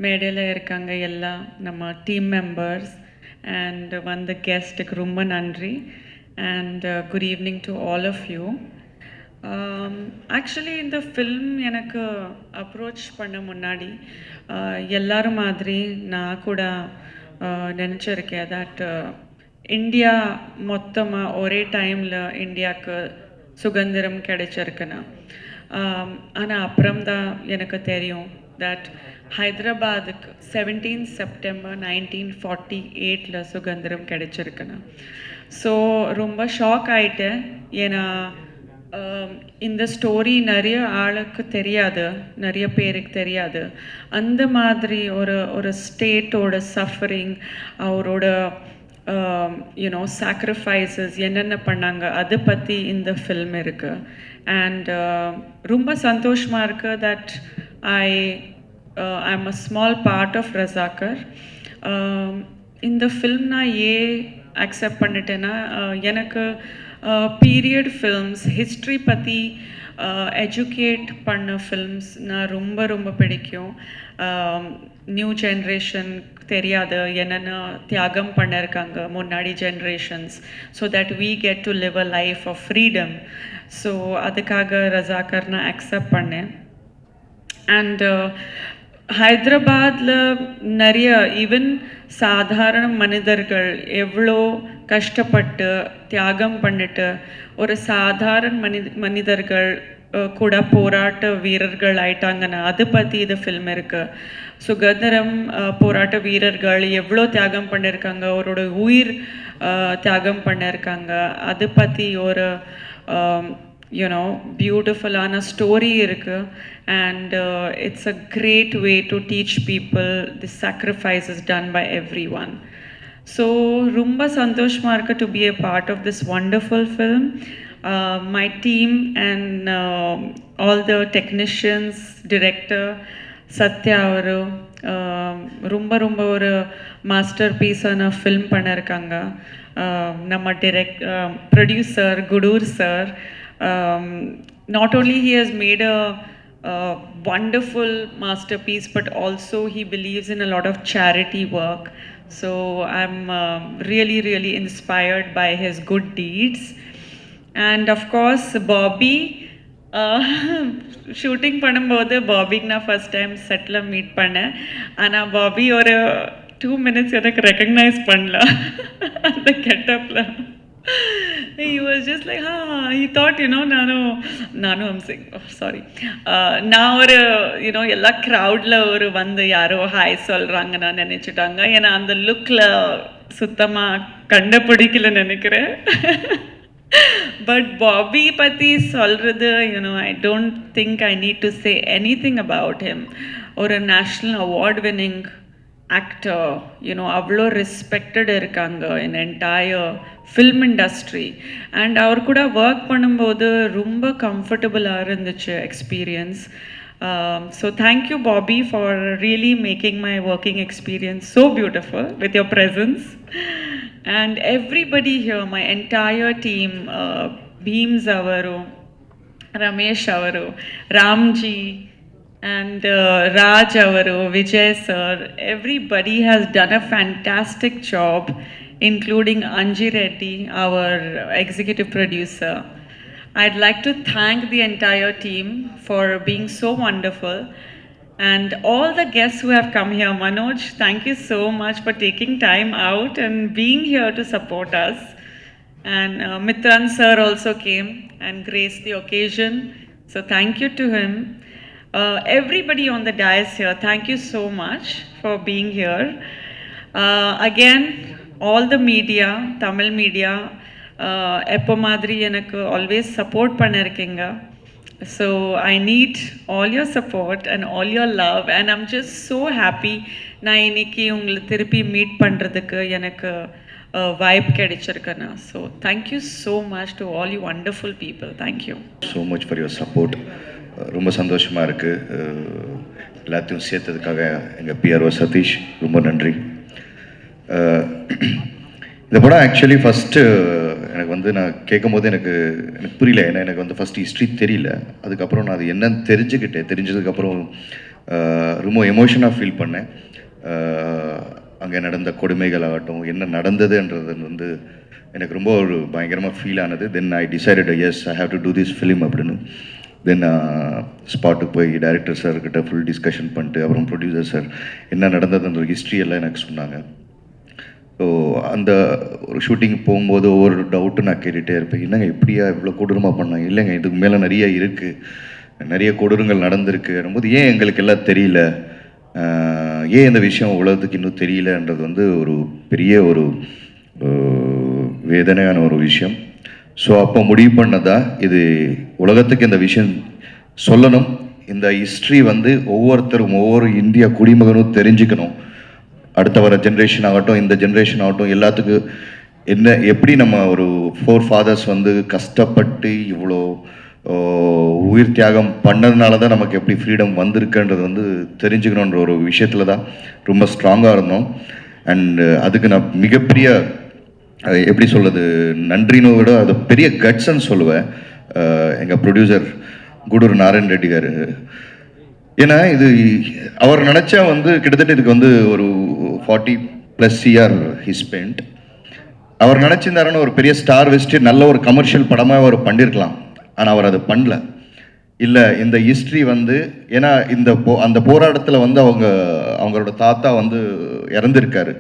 மேடையில் இருக்காங்க எல்லா நம்ம டீம் மெம்பர்ஸ் அண்ட் வந்த கெஸ்ட்டுக்கு ரொம்ப நன்றி and good evening to all of you. Actually இந்த ஃபில்ம் எனக்கு அப்ரோச் பண்ண முன்னாடி எல்லாரும் மாதிரி நான் கூட நினச்சிருக்கேன் தட் இந்தியா மொத்தமாக ஒரே டைமில் இந்தியாவுக்கு சுதந்திரம் கிடைச்சிருக்குன்னு. ஆனால் அப்புறம்தான் எனக்கு தெரியும் தட் ஹைதராபாத்துக்கு 17 செப்டம்பர் 1948 சுதந்திரம் கிடைச்சிருக்குன்னு. ஸோ ரொம்ப ஷாக் ஆகிட்டேன். ஏன்னா இந்த ஸ்டோரி நிறைய ஆளுக்கு தெரியாது, நிறைய பேருக்கு தெரியாது. அந்த மாதிரி ஒரு ஸ்டேட்டோட சஃபரிங், அவரோட சாக்ரிஃபைசஸ் என்னென்ன பண்ணாங்க அதை பற்றி இந்த ஃபில்ம் இருக்குது. அண்ட் ரொம்ப சந்தோஷமாக இருக்குது that I'm a small part of Razakar. இந்த ஃபில்ம் நான் ஏன் அக்செப்ட் பண்ணிட்டேன்னா, எனக்கு பீரியட் ஃபில்ம்ஸ், ஹிஸ்ட்ரி பற்றி எஜுகேட் பண்ண ஃபில்ம்ஸ் நான் ரொம்ப ரொம்ப பிடிக்கும். நியூ ஜென்ரேஷன் தெரியாது என்னென்ன தியாகம் பண்ணியிருக்காங்க முன்னாடி generations, so that we get to live a life of freedom. So அதுக்காக ரசாக்கர் நான் அக்செப்ட் பண்ணேன். அண்ட் ஹைதராபாத்தில் நிறைய ஈவன் சாதாரண மனிதர்கள் எவ்வளோ கஷ்டப்பட்டு தியாகம் பண்ணிட்டு ஒரு சாதாரண மனிதர்கள் கூட போராட்ட வீரர்கள் ஆயிட்டாங்கன்னா அது பற்றி இது ஃபில்ம் இருக்குது. சுதந்திரம் போராட்ட வீரர்கள் எவ்வளோ தியாகம் பண்ணியிருக்காங்க, அவரோட உயிர் தியாகம் பண்ணியிருக்காங்க, அது பற்றி ஒரு பியூட்டிஃபுல்லான ஸ்டோரி இருக்குது. And it's a great way to teach people the sacrifices done by everyone. So ரொம்ப சந்தோஷமாக இருக்குது to be a part of this wonderful film. My team and all the technicians, director Sathya அவரு ரொம்ப ரொம்ப ஒரு மாஸ்டர் பீஸான ஃபில்ம் பண்ணியிருக்காங்க. நம்ம producer Gudur sir, not only he has made a wonderful masterpiece, but also he believes in a lot of charity work. So I'm really really inspired by his good deeds. And of course Bobby, shooting பண்ணும்போது பாபிக்கு நான் first time settle meet பண்ணேன். ஆனால் Bobby ஒரு 2 minutes எனக்கு recognise பண்ணல அந்த கெட்டப்பில். He was just like, he thought, நானும் I'm saying, sorry, நான் ஒரு எல்லா க்ரௌடில் ஒரு வந்து யாரோ ஹாய் சொல்கிறாங்க நான் நினச்சிட்டாங்க. ஏன்னா அந்த லுக்கில் சுத்தமாக கண்டுபிடிக்கல நினைக்கிறேன். But Bobby பற்றி சொல்கிறது, I don't think I need to say anything about him. ஒரு நேஷ்னல் அவார்ட் வின்னிங் ஆக்டர், அவ்வளோ ரெஸ்பெக்டட் இருக்காங்க in entire film industry. And அவர் கூட ஒர்க் பண்ணும்போது ரொம்ப கம்ஃபர்டபுளாக இருந்துச்சு experience. So thank you Bobby for really making my working experience so beautiful with your presence. And everybody here, my entire team, Beams avaru, Ramesh avaru, Ramji, and Raj avaru, Vijay sir, everybody has done a fantastic job, including Anji Reddy, our executive producer. I'd like to thank the entire team for being so wonderful. And all the guests who have come here, Manoj, thank you so much for taking time out and being here to support us. And Mitran sir also came and graced the occasion, so thank you to him. Everybody on the dais here, thank you so much for being here. Again, all the media, Tamil media, எப்போ மாதிரி எனக்கு always support பண்ணியிருக்கீங்க. So I need all your support and all your love, and I'm just so happy நான் இன்னைக்கு உங்களை திருப்பி meet பண்ணுறதுக்கு எனக்கு வைப் கிடைச்சிருக்குன்னு. So thank you so much to all you wonderful people. Thank you so much for your support. ரொம்ப சந்தோஷமாக இருக்குது. எல்லாத்தையும் சேர்த்ததுக்காக எங்கள் பிஆர்ஓ சதீஷ் ரொம்ப நன்றி. இந்த படம் ஆக்சுவலி ஃபஸ்ட்டு எனக்கு வந்து நான் கேட்கும் போது எனக்கு புரியல. ஏன்னா எனக்கு வந்து ஃபஸ்ட்டு ஹிஸ்ட்ரி தெரியல. அதுக்கப்புறம் நான் அது என்னன்னு தெரிஞ்சுக்கிட்டேன். தெரிஞ்சதுக்கப்புறம் ரொம்ப எமோஷனாக ஃபீல் பண்ணேன். அங்கே நடந்த கொடுமைகள் ஆகட்டும், என்ன நடந்ததுன்றது வந்து எனக்கு ரொம்ப ஒரு பயங்கரமாக ஃபீல் ஆனது. Then I decided as I have to do this film அப்படின்னு. தென் ஸ்பாட்டுக்கு போய் டைரக்டர் சார்கிட்ட ஃபுல் டிஸ்கஷன் பண்ணிட்டு அப்புறம் ப்ரொடியூசர் சார் என்ன நடந்ததுன்ற ஹிஸ்ட்ரி எல்லாம் எனக்கு சொன்னாங்க. ஸோ அந்த ஒரு ஷூட்டிங் போகும்போது ஒவ்வொரு டவுட்டு நான் கேட்டுகிட்டே இருப்பேன். என்னங்க இப்படியா இவ்வளோ கொடூரமாக பண்ணாங்க? இல்லைங்க இதுக்கு மேலே நிறைய இருக்குது, நிறைய கொடூரங்கள் நடந்திருக்கு போது ஏன் எங்களுக்கு எல்லாம் தெரியல, ஏன் இந்த விஷயம் உலகத்துக்கு இன்னும் தெரியலன்றது வந்து ஒரு பெரிய ஒரு வேதனையான ஒரு விஷயம். ஸோ அப்போ முடிவு பண்ணதா இது உலகத்துக்கு இந்த விஷயம் சொல்லணும், இந்த ஹிஸ்ட்ரி வந்து ஒவ்வொருத்தரும் ஒவ்வொரு இந்திய குடிமகனும் தெரிஞ்சுக்கணும். அடுத்த வர ஜென்ரேஷன் ஆகட்டும், இந்த ஜென்ரேஷன் ஆகட்டும், எல்லாத்துக்கும் என்ன எப்படி நம்ம ஒரு 4 fathers வந்து கஷ்டப்பட்டு இவ்வளோ உயிர் தியாகம் பண்ணதுனால தான் நமக்கு எப்படி ஃப்ரீடம் வந்திருக்குன்றது வந்து தெரிஞ்சுக்கணுன்ற ஒரு விஷயத்தில் தான் ரொம்ப ஸ்ட்ராங்காக இருந்தோம். அண்டு அதுக்கு நான் மிகப்பெரிய எப்படி சொல்கிறது நன்றின்னு விட அது பெரிய கட்ஸ்ன்னு சொல்லுவேன் எங்கள் ப்ரொடியூசர் கூடூர் நாராயண் ரெட்டி காரு. ஏன்னா இது அவர் நினச்சா வந்து கிட்டத்தட்ட இதுக்கு வந்து ஒரு 40+ year ஹி ஸ்பெண்ட். அவர் நினச்சிருந்தாருன்னு ஒரு பெரிய ஸ்டார் வச்சுட்டு நல்ல ஒரு கமர்ஷியல் படமாக அவர் பண்ணியிருக்கலாம். ஆனால் அவர் அதை பண்ணல. இல்லை இந்த ஹிஸ்ட்ரி வந்து ஏன்னா அந்த போராட்டத்தில் வந்து அவங்களோட தாத்தா வந்து இறந்துருக்காரு.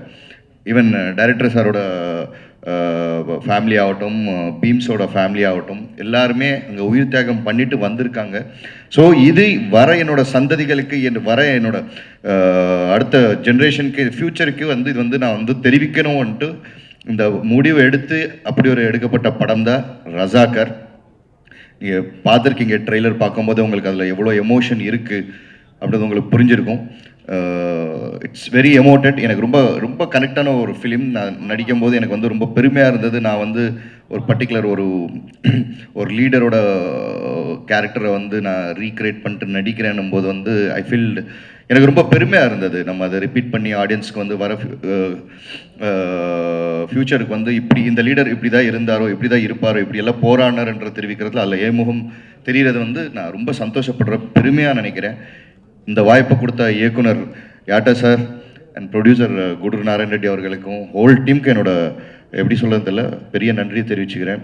ஈவன் டைரக்டர் சாரோட ஃபேமிலி ஆகட்டும், பீம்ஸோட ஃபேமிலி ஆகட்டும், எல்லாருமே அங்கே உயிர் தியாகம் பண்ணிட்டு வந்திருக்காங்க. ஸோ இது வர என்னோட சந்ததிகளுக்கு வர என்னோட அடுத்த ஜென்ரேஷனுக்கு ஃப்யூச்சருக்கு வந்து இது வந்து நான் வந்து தெரிவிக்கணும்ன்ட்டு இந்த முடிவு எடுத்து அப்படி ஒரு எடுக்கப்பட்ட படம் தான் ரஜாக்கர். நீங்கள் பார்த்துருக்கீங்க ட்ரெய்லர் பார்க்கும்போது உங்களுக்கு அதில் எவ்வளோ எமோஷன் இருக்குது அப்படின்றது உங்களுக்கு புரிஞ்சிருக்கும். It's very emoted. எனக்கு ரொம்ப ரொம்ப கனெக்டான ஒரு ஃபிலிம். நான் நடிக்கும் போது எனக்கு வந்து ரொம்ப பெருமையாக இருந்தது. நான் வந்து ஒரு பர்டிகுலர் ஒரு லீடரோட கேரக்டரை வந்து நான் ரீக்ரியேட் பண்ணிட்டு நடிக்கிறேன்னும் போது வந்து ஐ ஃபீல் எனக்கு ரொம்ப பெருமையாக இருந்தது. நம்ம அதை ரிப்பீட் பண்ணி ஆடியன்ஸ்க்கு வந்து வர ஃப்யூச்சருக்கு வந்து இப்படி இந்த லீடர் இப்படி தான் இருந்தாரோ, இப்படி தான் இருப்பாரோ, இப்படி எல்லாம் போராடினார்ன்ற தெரிவிக்கிறதுல அதில் ஏமுகம் தெரிகிறது வந்து நான் ரொம்ப சந்தோஷப்படுற பெருமையாக நினைக்கிறேன். இந்த வாய்ப்பை கொடுத்த இயக்குனர் யாட்டா sir and producer Gudur Narayan Reddy அவர்களுக்கும் ஹோல் டீமுக்கு என்னோட எப்படி சொல்கிறதில்ல பெரிய நன்றியை தெரிவிச்சுக்கிறேன்.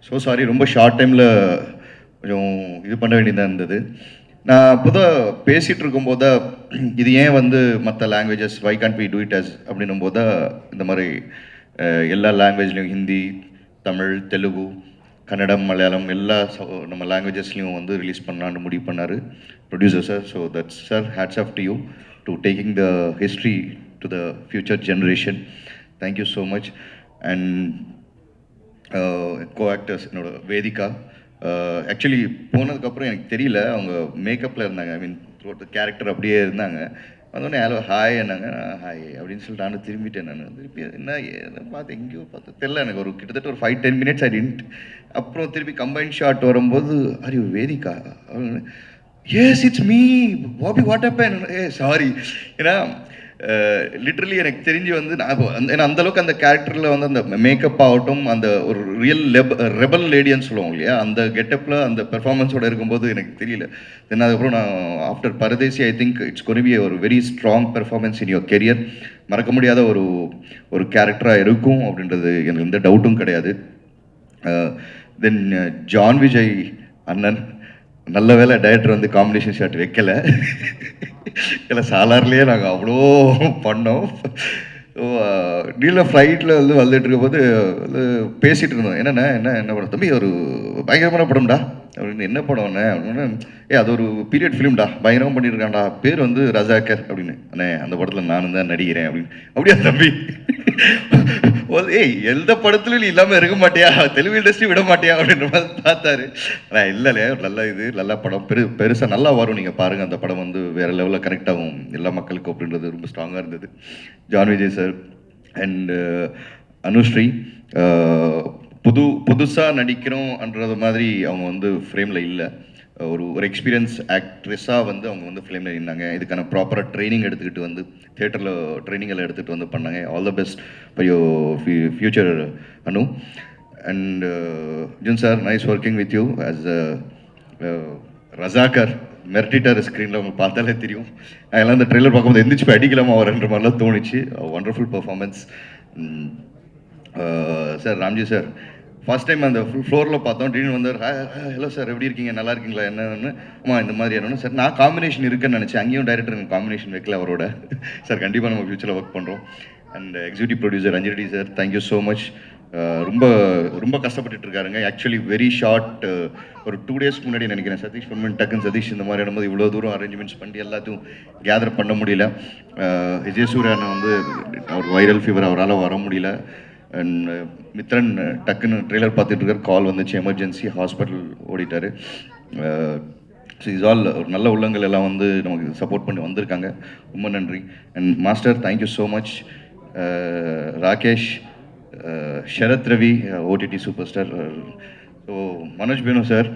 ஸோ சாரி, ரொம்ப ஷார்ட் டைமில் கொஞ்சம் இது பண்ண வேண்டியதாக இருந்தது. நான் இப்போதான் பேசிகிட்டு இருக்கும்போது இது ஏன் வந்து மற்ற languages why can't we do it as அப்படின்னும் போது இந்த மாதிரி எல்லா லாங்குவேஜ்லேயும் ஹிந்தி, தமிழ், தெலுங்கு, கன்னடம், மலையாளம் எல்லா நம்ம லாங்குவேஜஸ்லையும் வந்து ரிலீஸ் பண்ணலான்னு முடிவு பண்ணார் producer sir. So that's sir, hats off to you to taking the history to the future generation. Thank you so much. And co actors என்னோட வேதிகா. ஆக்சுவலி போனதுக்கப்புறம் எனக்கு தெரியல, அவங்க மேக்கப்பில் இருந்தாங்க. ஐ மீன் கேரக்டர் அப்படியே இருந்தாங்க. வந்தோடனே ஹலோ ஹாய் என்னாங்க, ஹாய் அப்படின்னு சொல்லிட்டு நானும் திரும்பிட்டேன். நான் திருப்பி என்ன பார்த்து எங்கேயோ பார்த்து தெரில எனக்கு ஒரு கிட்டத்தட்ட ஒரு 5-10 minutes ஐ டின்ட். அப்புறம் திருப்பி கம்பைன் ஷாட் வரும்போது are you Vedhika? Yes it's me Bobby, what happen? Sorry. ஏன்னா லிட்ரலி எனக்கு தெரிஞ்சு வந்து நான் ஏன்னா அந்தளவுக்கு அந்த கேரக்டரில் வந்து அந்த மேக்கப் ஆகட்டும், அந்த ஒரு ரியல் ரெபல் லேடின்னு சொல்லுவோம் இல்லையா, அந்த கெட்டப்பில் அந்த பெர்ஃபார்மன்ஸோடு இருக்கும்போது எனக்கு தெரியல. தென் அதுக்கப்புறம் நான் after Paradesi I think it's gonna be ஒரு very strong performance in your career. மறக்க முடியாத ஒரு கேரக்டராக இருக்கும் அப்படின்றது எனக்கு எந்த டவுட்டும் கிடையாது. தென் ஜான் விஜய் அண்ணன், நல்ல வேலை டைரக்டர் வந்து காம்பினேஷன் ஷாட் வைக்கலை. இல்லை சாலார்லேயே நாங்கள் அவ்வளோ பண்ணோம். ஸோ நீல ஃப்ளைட்டில் வந்து வந்துட்டு இருக்கும்போது வந்து பேசிகிட்டு இருந்தோம். என்ன படம் தம்பி, ஒரு பயங்கரமான படம்டா அப்படின்னு. என்ன படம்ண்ணே அப்படின்னா, அது ஒரு பீரியட் ஃபிலிம்டா, பயங்கரமாக பண்ணியிருக்கான்டா, பேர் வந்து ரஜாக்கர் அப்படின்னு. அண்ணே அந்த படத்தில் நானும் தான் நடிக்கிறேன் அப்படின்னு. அப்படியா தம்பி? எந்த படத்துலையும் நீ இல்லாமல் இருக்க மாட்டியா, தெலுங்கு இண்டஸ்ட்ரி விட மாட்டியா அப்படின்ற மாதிரி பார்த்தாரு. ஆனால் இல்லைல்லையா, நல்ல படம், பெருசாக நல்லா வரும், நீங்கள் பாருங்கள். அந்த படம் வந்து வேறு லெவலில் கனெக்ட் ஆகும் எல்லா மக்களுக்கும் அப்படின்றது ரொம்ப ஸ்ட்ராங்காக இருந்தது. John Vijay sir and Anusree புதுசாக நடிக்கிறோம்ன்றது மாதிரி அவங்க வந்து ஃப்ரேமில் இல்லை. ஒரு எக்ஸ்பீரியன்ஸ் ஆக்ட்ரஸாக வந்து அவங்க வந்து ஃபிலிமில் இருந்தாங்க. இதுக்கான ப்ராப்பராக ட்ரைனிங் எடுத்துக்கிட்டு வந்து தியேட்டரில் ட்ரைனிங் எல்லாம் எடுத்துகிட்டு வந்து பண்ணாங்க. All the best for your future Anu. And Jun sir, nice working with you as Razakar. மிரட்டிட்டார் ஸ்க்ரீனில், அவங்க பார்த்தாலே தெரியும். அதெல்லாம் அந்த ட்ரெய்லர் பார்க்கும்போது எந்திரிச்சு போய் அடிக்கலாமா வரன்ற மாதிரிலாம் தோணுச்சு. Wonderful performance sir. Ramji sir first time அந்த ஃப்ளோரில் பார்த்தோம், திடீர்னு வந்தார். ஹலோ சார், எப்படி இருக்கீங்க, நல்லா இருக்கீங்களா, என்னன்னு. இந்த மாதிரி என்னன்னு சார், நான் காம்பினேஷன் இருக்குன்னு நினச்சேன். அங்கேயும் டைரக்டர் எனக்கு காம்பினேஷன் வைக்கல அவரோட. சார் கண்டிப்பாக நம்ம ஃபியூச்சரில் ஒர்க் பண்ணுறோம். And executive producer Anjali sir, thank you so much. ரொம்ப ரொம்ப கஷ்டப்பட்டுட்டு இருக்காருங்க. ஆக்சுவலி வெரி ஷார்ட், ஒரு 2 days முன்னாடி நினைக்கிறேன் சதீஷ் பொன்மன் டக்குன்னு சதீஷ் இந்த மாதிரியான போது இவ்வளோ தூரம் அரேஞ்ச்மெண்ட்ஸ் பண்ணி எல்லாத்தையும் கேதர் பண்ண முடியல. விஜயசூரியனை வந்து அவர் வைரல் ஃபீவர், அவரால் வர முடியல. அண்ட் மித்ரன் டக்குன்னு ட்ரெய்லர் பார்த்துட்டு இருக்கார், கால் வந்துச்சு, எமர்ஜென்சி ஹாஸ்பிட்டல் ஓடிட்டார். ஸோ இஸ் ஆல் ஒரு நல்ல உள்ளங்கள் எல்லாம் வந்து நமக்கு சப்போர்ட் பண்ணி வந்திருக்காங்க. ரொம்ப நன்றி. And master thank you so much. Rakesh, Sharath Ravi, OTT super star. So Manoj Benu sir,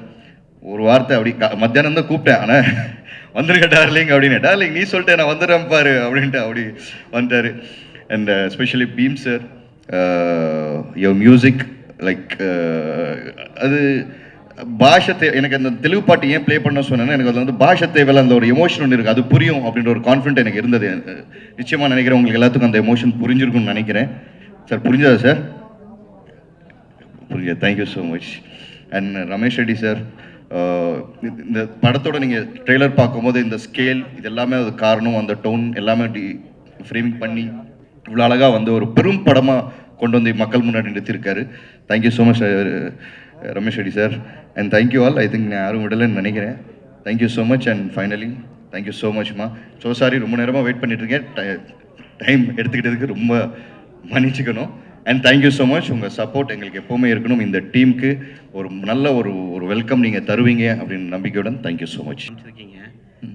ஒரு வார்த்தை அப்படி மத்தியானம் தான் கூப்பிட்டேன், ஆனால் வந்துருக்க டார்லிங் அப்படின்னு. டார்லிங் நீ சொல்லிட்டேன், நான் வந்துடுறேன் பாரு அப்படின்ட்டு அப்படி வந்துட்டார். And especially Bheem sir, your music like அது பாஷை எனக்கு அந்த தெலுங்கு பாட்டு ஏன் ப்ளே பண்ண சொன்னேன்னா, எனக்கு அதில் வந்து பாஷை தேவையில்ல, அந்த ஒரு எமோஷன் ஒன்று இருக்குது, அது புரியும் அப்படின்ற ஒரு கான்ஃபிடென்ட் எனக்கு இருந்தது. நிச்சயமாக நினைக்கிறேன் உங்களுக்கு எல்லாத்துக்கும் அந்த எமோஷன் புரிஞ்சிருக்கும்னு நினைக்கிறேன். சார் புரிஞ்சதா சார்? புரிஞ்சது. Thank you so much. And Ramesh Reddy sir, இந்த படத்தோட நீங்கள் ட்ரெய்லர் பார்க்கும்போது இந்த ஸ்கேல் இது எல்லாமே அது காரணம், அந்த டோன் எல்லாமே ஃப்ரேமிங் பண்ணி இவ்வளோ அழகாக வந்து ஒரு பெரும் படமாக கொண்டு வந்து மக்கள் முன்னாடி நிறுத்தியிருக்காரு. Thank you so much Ramesh Reddy sir. And thank you all. I think நான் யாரும் விடலைன்னு நினைக்கிறேன். Thank you so much. And finally thank you so மச்மா. ஸோ சாரி, ரொம்ப நேரமாக வெயிட் பண்ணிட்டுருக்கேன், டைம் எடுத்துக்கிட்டதுக்கு ரொம்ப மன்னிச்சுக்கணும். And thank you so much. உங்கள் சப்போர்ட் எங்களுக்கு எப்போவுமே இருக்கணும். இந்த டீமுக்கு ஒரு நல்ல ஒரு வெல்கம் நீங்கள் தருவீங்க அப்படின்னு நம்பிக்கையுடன் தேங்க்யூ ஸோ மச். இருக்கீங்க.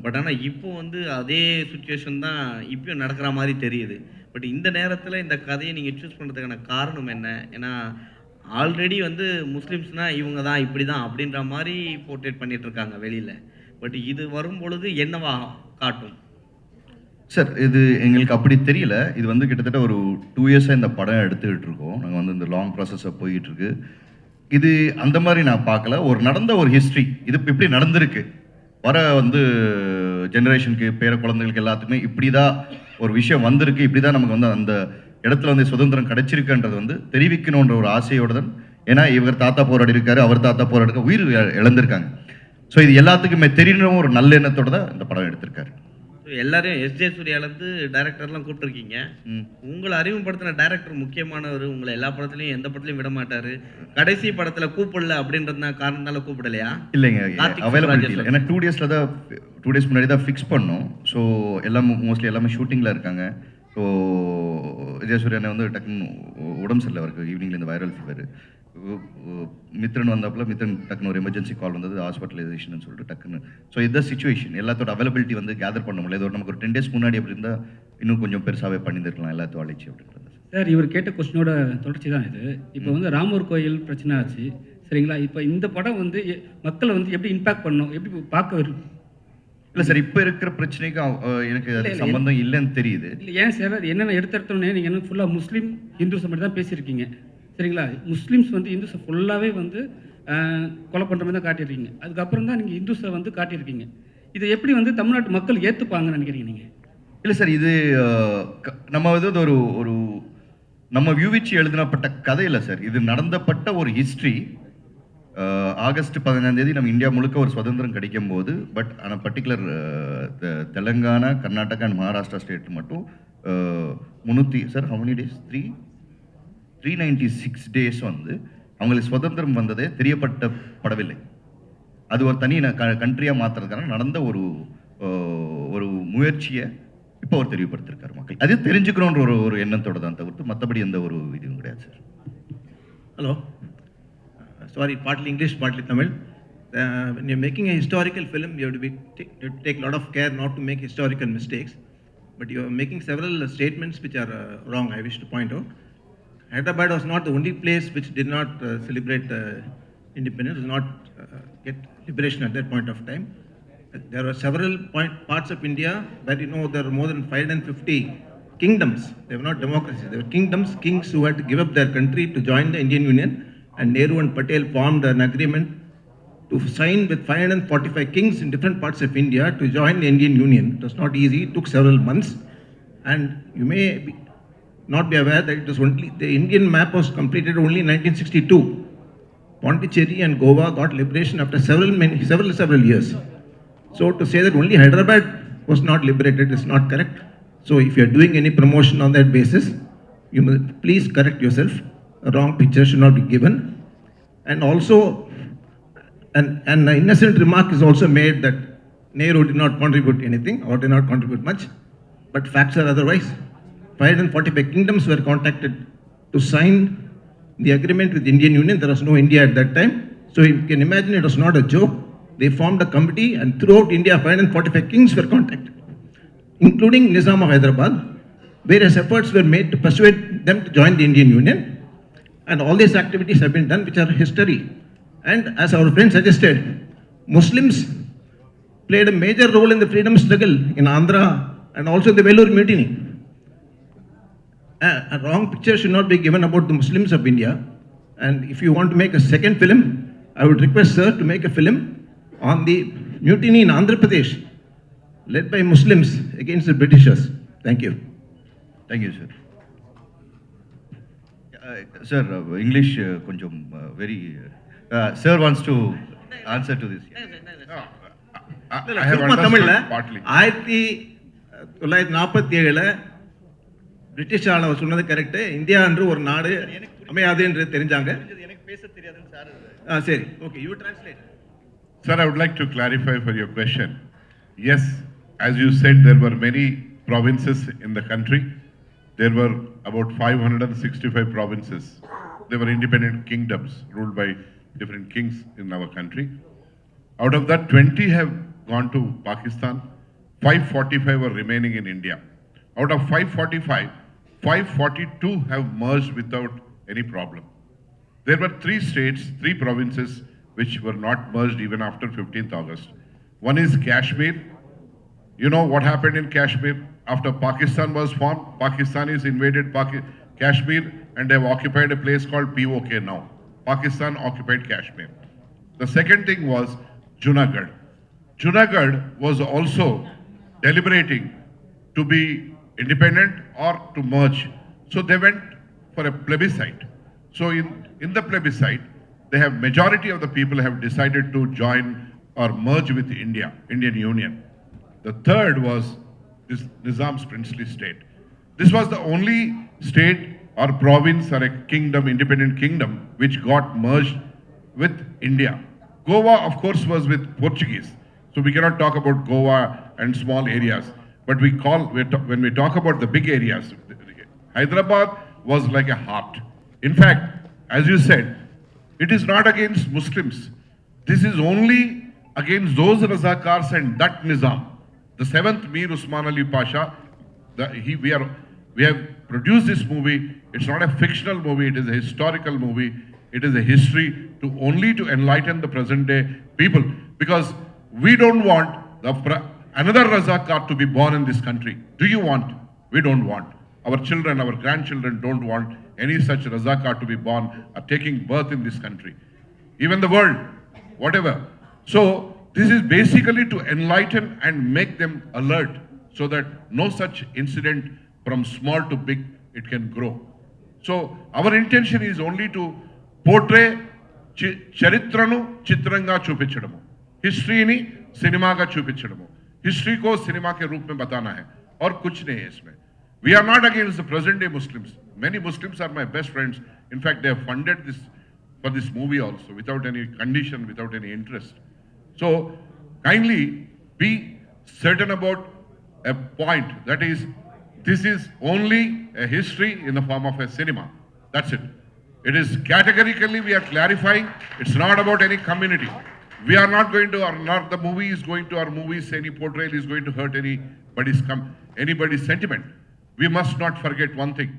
பட் ஆனால் இப்போ வந்து அதே சுச்சுவேஷன் தான் இப்பயும் நடக்கிற மாதிரி தெரியுது. பட் இந்த நேரத்தில் இந்த கதையை நீங்கள் சூஸ் பண்ணுறதுக்கான காரணம் என்ன? ஏன்னா ஆல்ரெடி வந்து முஸ்லீம்ஸ்னால் இவங்க தான் இப்படி தான் அப்படின்ற மாதிரி போர்ட்ரேட் பண்ணிட்டு இருக்காங்க வெளியில். பட் இது வரும் பொழுது என்னவா காட்டும்? சார் இது எங்களுக்கு அப்படி தெரியல. இது வந்து கிட்டத்தட்ட ஒரு 2 years இந்த படம் எடுத்துக்கிட்டு இருக்கோம். நாங்கள் வந்து இந்த லாங் ப்ராசஸாக போயிட்டுருக்கு. இது அந்த மாதிரி நான் பார்க்கல. ஒரு நடந்த ஒரு ஹிஸ்ட்ரி, இது இப்படி நடந்திருக்கு, வர வந்து ஜெனரேஷனுக்கு, பேர குழந்தைகளுக்கு எல்லாத்துக்குமே இப்படி தான் ஒரு விஷயம் வந்திருக்கு, இப்படி தான் நமக்கு வந்து அந்த இடத்துல வந்து சுதந்திரம் கிடைச்சிருக்குன்றது வந்து தெரிவிக்கணுன்ற ஒரு ஆசையோடு தான். ஏன்னா இவர் தாத்தா போராடி இருக்காரு, அவர் தாத்தா போராடி உயிர் இழந்திருக்காங்க. ஸோ இது எல்லாத்துக்குமே தெரியணும் ஒரு நல்ல எண்ணத்தோடு தான் இந்த படம் எடுத்திருக்காரு. எல்லாரையும் எஸ்.ஜே. சூர்யாலேருந்து டைரக்டர்லாம் கூப்பிட்டுருக்கீங்க. உங்களை அறிமுகப்படுத்தின டைரக்டர் முக்கியமானவர். உங்களை எல்லா படத்துலையும் எந்த படத்துலையும் விட மாட்டார். கடைசி படத்தில் கூப்பிடல அப்படின்றதுனா காரணத்தால கூப்பிடலையா? இல்லைங்க, அவைலபிலிட்டி இல்லை. ஏன்னா 2 days முன்னாடி தான் ஃபிக்ஸ் பண்ணோம். ஸோ எல்லாம் மோஸ்ட்லி எல்லாமே ஷூட்டிங்கில் இருக்காங்க. ஸோ விஜயசூரியனை வந்து டக்குன்னு உடம்பு சரியில்லை, அவருக்கு ஈவினிங்கில் இந்த வைரல் ஃபீவர். மித்ரன் வந்தாப்புல மித்ரன் டக்குன்னு ஒரு எமர்ஜென்சி கால் வந்தது, ஹாஸ்பிட்டலைசேஷன் சொல்லிட்டு டக்குன்னு. ஸோ இதுதான் சுச்சுவேஷன். எல்லாத்தோட அவைலபிலிட்டி வந்து கேதர் பண்ண முடியல. இது நமக்கு ஒரு 10 days முன்னாடி அப்படி இருந்தால் இன்னும் கொஞ்சம் பெருசாகவே பண்ணியிருக்கலாம் எல்லாத்தையும் அழைச்சி அப்படின்றது. சார் இவர் கேட்ட கொஸ்டினோட தொடர்ச்சி தான் இது. இப்போ வந்து ராமர் கோயில் பிரச்சனை ஆச்சு சரிங்களா? இப்போ இந்த படம் வந்து மக்களை வந்து எப்படி இம்பாக்ட் பண்ணணும், எப்படி பார்க்க வரும்? இல்லை சார், இப்போ இருக்கிற பிரச்சனைக்கு எனக்கு அது சம்பந்தம் இல்லைன்னு தெரியுது. இல்லை ஏன் சார், அது என்னென்ன எடுத்தோடனே நீங்கள் என்ன ஃபுல்லாக முஸ்லீம் இந்துஸ் மட்டும் தான் பேசியிருக்கீங்க சரிங்களா? முஸ்லீம்ஸ் வந்து இந்துஸை ஃபுல்லாகவே வந்து கொலை பண்ணுற மாதிரி தான் காட்டியிருக்கீங்க. அதுக்கப்புறம் தான் நீங்கள் இந்துஸை வந்து காட்டியிருக்கீங்க. இதை எப்படி வந்து தமிழ்நாட்டு மக்கள் ஏற்றுப்பாங்கன்னு நினைக்கிறீங்க நீங்கள்? இல்லை சார், இது நம்ம வந்து ஒரு நம்ம வியூவிச்சு எழுதினப்பட்ட கதை இல்லை சார். இது நடந்தப்பட்ட ஒரு ஹிஸ்ட்ரி. ஆகஸ்ட் 15 நம்ம இந்தியா முழுக்க ஒரு சுதந்திரம் கிடைக்கும் போது, பட் ஆனால் particular Telangana, Karnataka and Maharashtra state மட்டும் 300 sir how many days 396 days வந்து அவங்களுக்கு சுதந்திரம் வந்ததே தெரியப்படவில்லை. அது ஒரு தனி கண்ட்ரியாக மாற்றுறதுக்கான நடந்த ஒரு முயற்சியை இப்போ அவர் தெரியப்படுத்திருக்காரு மக்கள். அது தெரிஞ்சுக்கணுன்ற ஒரு எண்ணத்தோடு தான் தவிர்த்து மற்றபடி எந்த ஒரு இதுவும் கிடையாது sir. Hello. Sorry, partly English, partly Tamil. When you're making a historical film, you have to take a lot of care not to make historical mistakes. But you are making several statements which are wrong, I wish to point out. Hyderabad was not the only place which did not celebrate independence, did not get liberation at that point of time. There were several parts of India where there were more than 550 kingdoms. They were not democracies. They were kingdoms, kings who had to give up their country to join the Indian Union. And Nehru and Patel formed an agreement to sign with 545 kings in different parts of India to join the Indian Union. It was not easy, it took several months. And you may not be aware that it was only, the Indian map was completed only in 1962. Pondicherry and Goa got liberation after several years. So to say that only Hyderabad was not liberated is not correct. So if you are doing any promotion on that basis, you must please correct yourself. A wrong picture should not be given. And also, an innocent remark is also made that Nehru did not contribute anything or did not contribute much, but facts are otherwise. 545 kingdoms were contacted to sign the agreement with the Indian Union. There was no India at that time. So you can imagine it was not a joke. They formed a committee and throughout India 545 kings were contacted, including Nizam of Hyderabad. Various efforts were made to persuade them to join the Indian Union. And all these activities have been done which are history. And as our friend suggested, Muslims played a major role in the freedom struggle in Andhra and also the Vellore Mutiny. A wrong picture should not be given about the Muslims of India. And if you want to make a second film, I would request sir to make a film on the mutiny in Andhra Pradesh, led by Muslims against the Britishers. Thank you. Thank you, sir. Sir, English, very. Sir wants to answer to this. I have understood partly. 1947 British ஆளவர் சொன்னது correct. India என்று ஒரு நாடு அமையாது என்று தெரிஞ்சாங்க. எனக்கு பேச தெரியாதுன்னு sir. சரி, okay, you translate. Sir, I would like to clarify for your question. Yes, as you said, there were many provinces in the country. There were about 565 provinces. They were independent kingdoms ruled by different kings in our country. Out of that, 20 have gone to Pakistan. 545 were remaining in India. Out of 545, 542 have merged without any problem. There were 3 states, 3 provinces which were not merged even after 15th August. One is Kashmir. You know what happened in Kashmir? After Pakistan was formed, Pakistanis invaded Kashmir and they have occupied a place called POK now. Pakistan occupied Kashmir. The second thing was Junagadh. Junagadh was also deliberating to be independent or to merge. So they went for a plebiscite. So in the plebiscite, they have majority of the people have decided to join or merge with India, Indian Union. The third was this Nizam's princely state. This was the only state or province or a kingdom, independent kingdom, which got merged with India. Goa, of course, was with Portuguese. So we cannot talk about Goa and small areas. But when we talk about the big areas, Hyderabad was like a heart. In fact, as you said, it is not against Muslims. This is only against those Razakars and that Nizam. The 7th Mir Usman Ali Pasha, we have produced this movie. It's not a fictional movie, it is a historical movie. It is a history to enlighten the present day people. Because we don't want another Razakar to be born in this country. Do you want? We don't want. Our children, our grandchildren don't want any such Razakar to be born or taking birth in this country. Even the world, whatever. So this is basically to enlighten and make them alert so that no such incident from small to big, it can grow. So our intention is only to portray Charitranu Chitranga Chupichadamu. History ni cinema ka chupichadamu. History को cinema के रूप में बताना है और कुछ नहीं है इसमें. We are not against the present day Muslims. Many Muslims are my best friends. In fact, they have funded this for this movie also without any condition, without any interest. So kindly be certain about a point, that is, this is only a history in the form of a cinema. That's it. It is categorically we are clarifying. It's not about any community. We are not going to, or not the movie is going to, our movies, any portrayal is going to hurt anybody's sentiment. We must not forget one thing.